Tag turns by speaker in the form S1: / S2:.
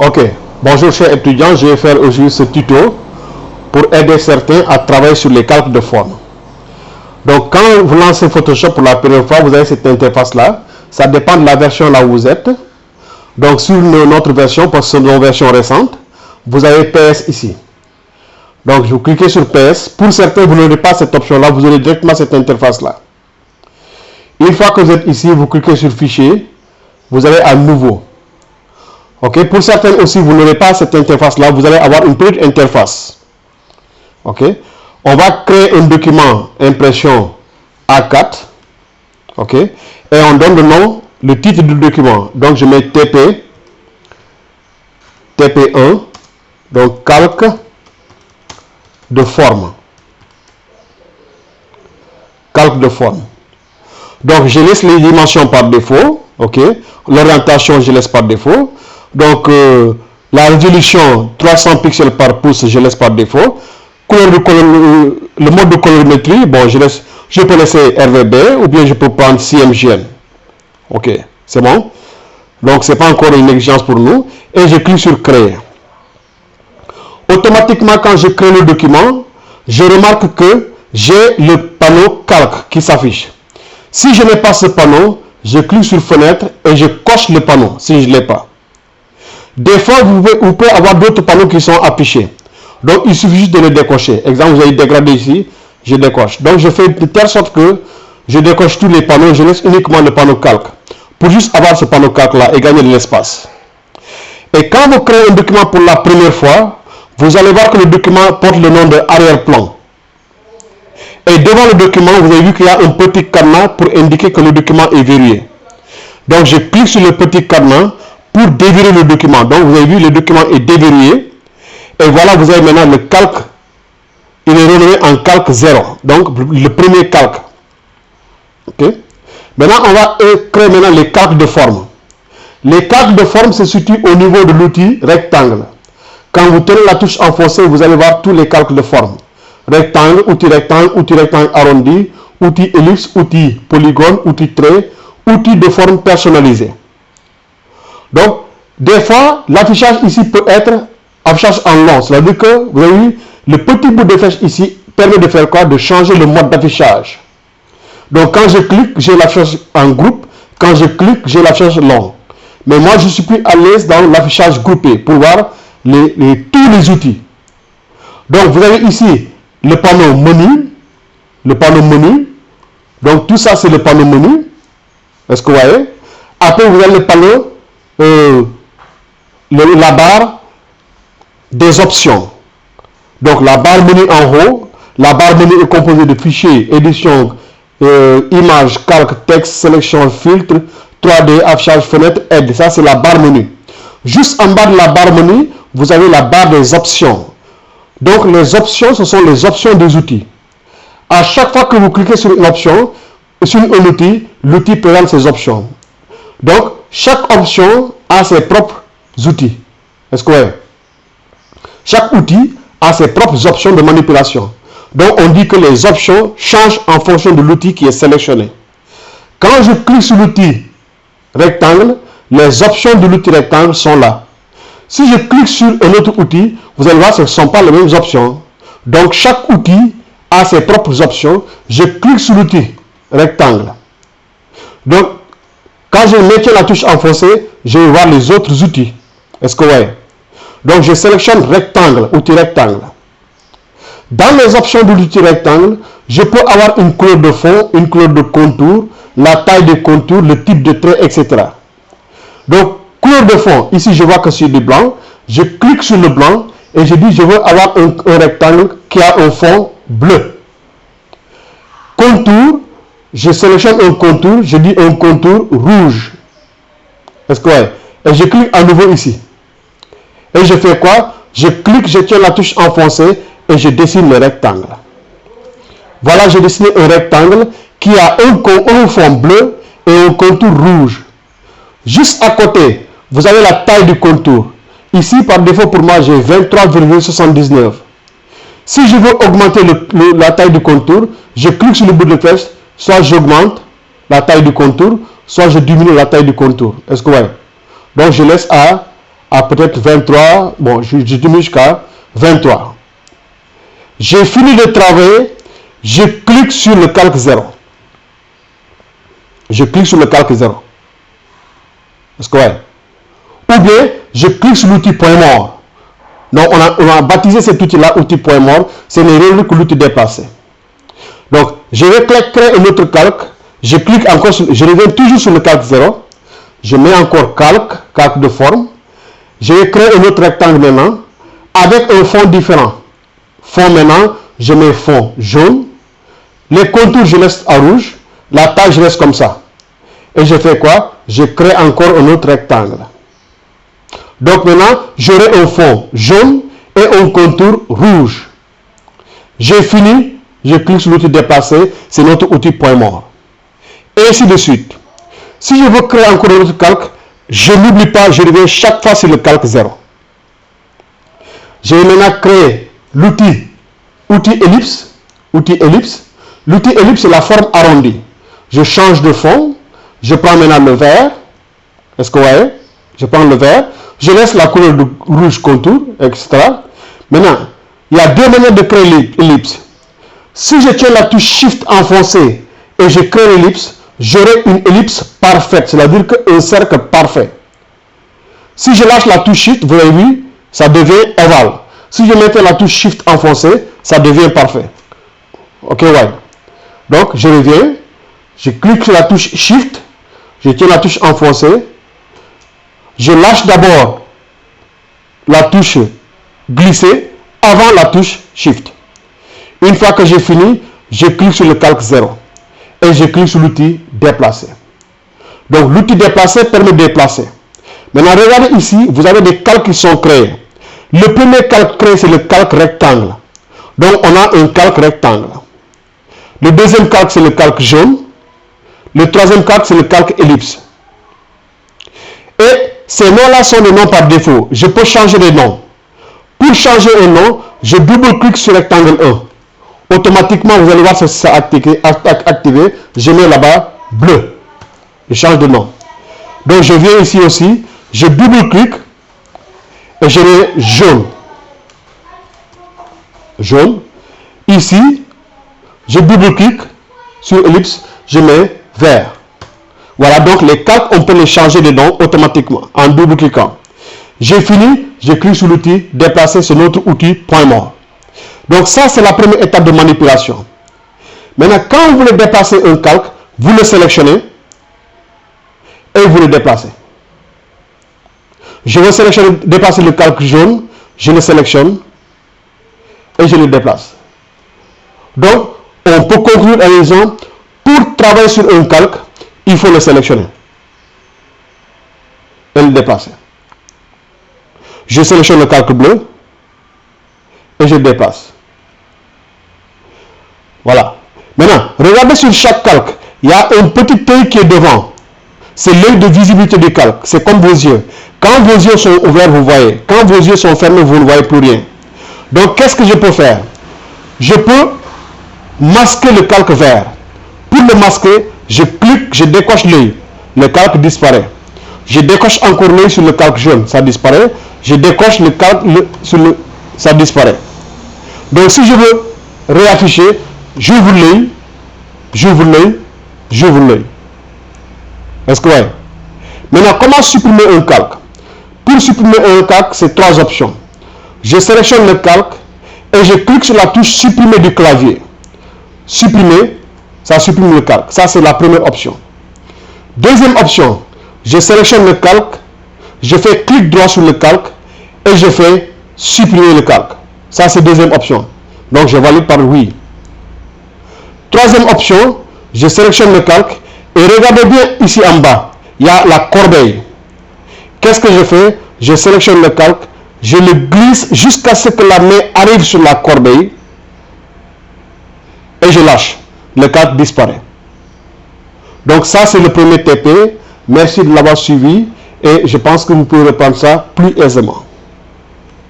S1: Ok, bonjour chers étudiants, je vais faire aujourd'hui ce tuto pour aider certains à travailler sur les calques de forme. Donc quand vous lancez Photoshop pour la première fois, vous avez cette interface là. Ça dépend de la version là où vous êtes. Donc sur notre version, parce que c'est une version récente, vous avez PS ici. Donc vous cliquez sur PS. Pour certains, vous n'aurez pas cette option là, vous aurez directement cette interface là. Une fois que vous êtes ici, vous cliquez sur Fichier, vous allez à Nouveau. Ok, pour certains aussi, vous n'aurez pas cette interface là, vous allez avoir une petite interface. Ok, on va créer un document impression A4. Ok, et on donne le nom, le titre du document. Donc je mets TP1, donc calque de forme. Calque de forme. Donc je laisse les dimensions par défaut. Ok, l'orientation je laisse par défaut. Donc la résolution 300 pixels par pouce je laisse par défaut. Le mode de colorimétrie, bon je peux laisser RVB ou bien je peux prendre CMGN. Ok, c'est bon. Donc c'est pas encore une exigence pour nous. Et je clique sur créer. Automatiquement quand je crée le document, je remarque que j'ai le panneau calque qui s'affiche. Si je n'ai pas ce panneau, je clique sur fenêtre et je coche le panneau si je ne l'ai pas. Des fois, vous pouvez avoir d'autres panneaux qui sont affichés. Donc, il suffit juste de les décocher. Exemple, vous avez dégradé ici, je décoche. Donc, je fais de telle sorte que je décoche tous les panneaux, je laisse uniquement le panneau calque. Pour juste avoir ce panneau calque-là et gagner de l'espace. Et quand vous créez un document pour la première fois, vous allez voir que le document porte le nom de arrière-plan. Et devant le document, vous avez vu qu'il y a un petit cadenas pour indiquer que le document est verrouillé. Donc, je clique sur le petit cadenas pour déverrouiller le document. Donc, vous avez vu, le document est déverrouillé. Et voilà, vous avez maintenant le calque. Il est renommé en calque 0. Donc, le premier calque. Ok. Maintenant, on va créer maintenant les calques de forme. Les calques de forme se situent au niveau de l'outil rectangle. Quand vous tenez la touche enfoncée, vous allez voir tous les calques de forme. Rectangle, outil rectangle arrondi, outil ellipse, outil polygone, outil trait, outil de forme personnalisé. Donc, des fois, l'affichage ici peut être affichage en long. C'est-à-dire que, vous avez vu, le petit bout de flèche ici permet de faire quoi? De changer le mode d'affichage. Donc, quand je clique, j'ai l'affichage en groupe. Quand je clique, j'ai l'affichage long. Mais moi, je suis plus à l'aise dans l'affichage groupé pour voir tous les outils. Donc, vous avez ici le panneau menu. Le panneau menu. Donc, tout ça, c'est le panneau menu. Est-ce que vous voyez? Après, vous avez le panneau la barre des options. Donc la barre menu en haut, la barre menu est composée de fichiers, édition, image, calque, texte, sélection, filtre, 3D, affichage, fenêtre, aide. Ça c'est la barre menu. Juste en bas de la barre menu, vous avez la barre des options. Donc les options, ce sont les options des outils. À chaque fois que vous cliquez sur une option, sur un outil, l'outil présente ses options. Donc chaque option a ses propres outils. Est-ce que vous voyez? Chaque outil a ses propres options de manipulation. Donc, on dit que les options changent en fonction de l'outil qui est sélectionné. Quand je clique sur l'outil rectangle, les options de l'outil rectangle sont là. Si je clique sur un autre outil, vous allez voir que ce ne sont pas les mêmes options. Donc, chaque outil a ses propres options. Je clique sur l'outil rectangle. Donc, quand je maintiens la touche enfoncée, je vais voir les autres outils. Est-ce que vous voyez? Donc, je sélectionne rectangle, outil rectangle. Dans les options de l'outil rectangle, je peux avoir une couleur de fond, une couleur de contour, la taille des contours, le type de trait, etc. Donc, couleur de fond, ici je vois que c'est du blanc. Je clique sur le blanc et je dis je veux avoir un rectangle qui a un fond bleu. Contour, je sélectionne un contour, je dis un contour rouge. Est-ce que vous voyez? Et je clique à nouveau ici. Et je fais quoi? Je clique, je tiens la touche enfoncée et je dessine le rectangle. Voilà, j'ai dessiné un rectangle qui a un fond bleu et un contour rouge. Juste à côté, vous avez la taille du contour. Ici, par défaut, pour moi, j'ai 23,79. Si je veux augmenter la taille du contour, je clique sur le bout de flèche, soit j'augmente la taille du contour, soit je diminue la taille du contour. Est-ce que vous voyez? Donc, je laisse à à peut-être 23. Bon, je diminue jusqu'à 23. J'ai fini de travailler. Je clique sur le calque 0. Je clique sur le calque 0. Est-ce que ouais? Ou bien, je clique sur l'outil point mort. Donc, on a baptisé cet outil-là, outil point mort. C'est une erreur que l'outil déplacé. Donc, je vais créer un autre calque. Je clique encore sur, je reviens toujours sur le calque 0. Je mets encore calque de forme. Je vais créer un autre rectangle maintenant, avec un fond différent. Fond maintenant, je mets fond jaune. Les contours, je laisse en rouge. La taille, je laisse comme ça. Et je fais quoi? Je crée encore un autre rectangle. Donc maintenant, j'aurai un fond jaune et un contour rouge. J'ai fini. Je clique sur l'outil déplacer. C'est notre outil point mort. Et ainsi de suite. Si je veux créer encore un autre calque, je n'oublie pas, je reviens chaque fois sur le calque 0. Je vais maintenant créer l'outil ellipse. L'outil ellipse, c'est la forme arrondie. Je change de fond. Je prends maintenant le vert. Est-ce que vous voyez? Je prends le vert. Je laisse la couleur de rouge contour, etc. Maintenant, il y a deux manières de créer l'ellipse. Si je tiens la touche Shift enfoncée et je crée l'ellipse, j'aurai une ellipse parfaite, c'est-à-dire un cercle parfait. Si je lâche la touche Shift, vous avez vu, ça devient ovale. Si je mettais la touche Shift enfoncée, ça devient parfait. Ok, ouais. Donc, je reviens, je clique sur la touche Shift, je tiens la touche enfoncée, je lâche d'abord la touche glisser avant la touche Shift. Une fois que j'ai fini, je clique sur le calque 0 et je clique sur l'outil déplacer. Donc, l'outil déplacer permet de déplacer. Maintenant, regardez ici, vous avez des calques qui sont créés. Le premier calque créé, c'est le calque rectangle. Donc, on a un calque rectangle. Le deuxième calque, c'est le calque jaune. Le troisième calque, c'est le calque ellipse. Et ces noms-là sont des noms par défaut. Je peux changer les noms. Pour changer un nom, je double-clique sur rectangle 1. Automatiquement, vous allez voir si ça activé. Je mets là-bas bleu. Je change de nom. Donc, je viens ici aussi. Je double-clique et je mets jaune. Jaune. Ici, je double-clique sur ellipse. Je mets vert. Voilà, donc les calques, on peut les changer de nom automatiquement en double-cliquant. J'ai fini, je clique sur l'outil déplacer sur notre outil point mort. Donc ça, c'est la première étape de manipulation. Maintenant, quand vous voulez déplacer un calque, vous le sélectionnez et vous le déplacez. Je veux sélectionner, déplacer le calque jaune, je le sélectionne et je le déplace. Donc, on peut conclure à raison, pour travailler sur un calque, il faut le sélectionner et le déplacer. Je sélectionne le calque bleu et je déplace. Voilà. Maintenant, regardez sur chaque calque, il y a un petit œil qui est devant. C'est l'œil de visibilité du calque. C'est comme vos yeux. Quand vos yeux sont ouverts, vous voyez. Quand vos yeux sont fermés, vous ne voyez plus rien. Donc, qu'est-ce que je peux faire? Je peux masquer le calque vert. Pour le masquer, je clique, je décoche l'œil. Le calque disparaît. Je décoche encore l'œil sur le calque jaune. Ça disparaît. Je décoche le calque sur le... Ça disparaît. Donc, si je veux réafficher, j'ouvre l'œil, j'ouvre l'œil, j'ouvre l'œil. Est-ce que vous voyez? Maintenant, comment supprimer un calque? Pour supprimer un calque, c'est trois options. Je sélectionne le calque et je clique sur la touche supprimer du clavier. Supprimer, ça supprime le calque. Ça, c'est la première option. Deuxième option, je sélectionne le calque, je fais clic droit sur le calque et je fais supprimer le calque. Ça, c'est deuxième option. Donc, je valide par oui. Troisième option, je sélectionne le calque et regardez bien ici en bas, il y a la corbeille. Qu'est-ce que je fais? Je sélectionne le calque, je le glisse jusqu'à ce que la main arrive sur la corbeille et je lâche. Le calque disparaît. Donc ça, c'est le premier TP. Merci de l'avoir suivi et je pense que vous pouvez reprendre ça plus aisément.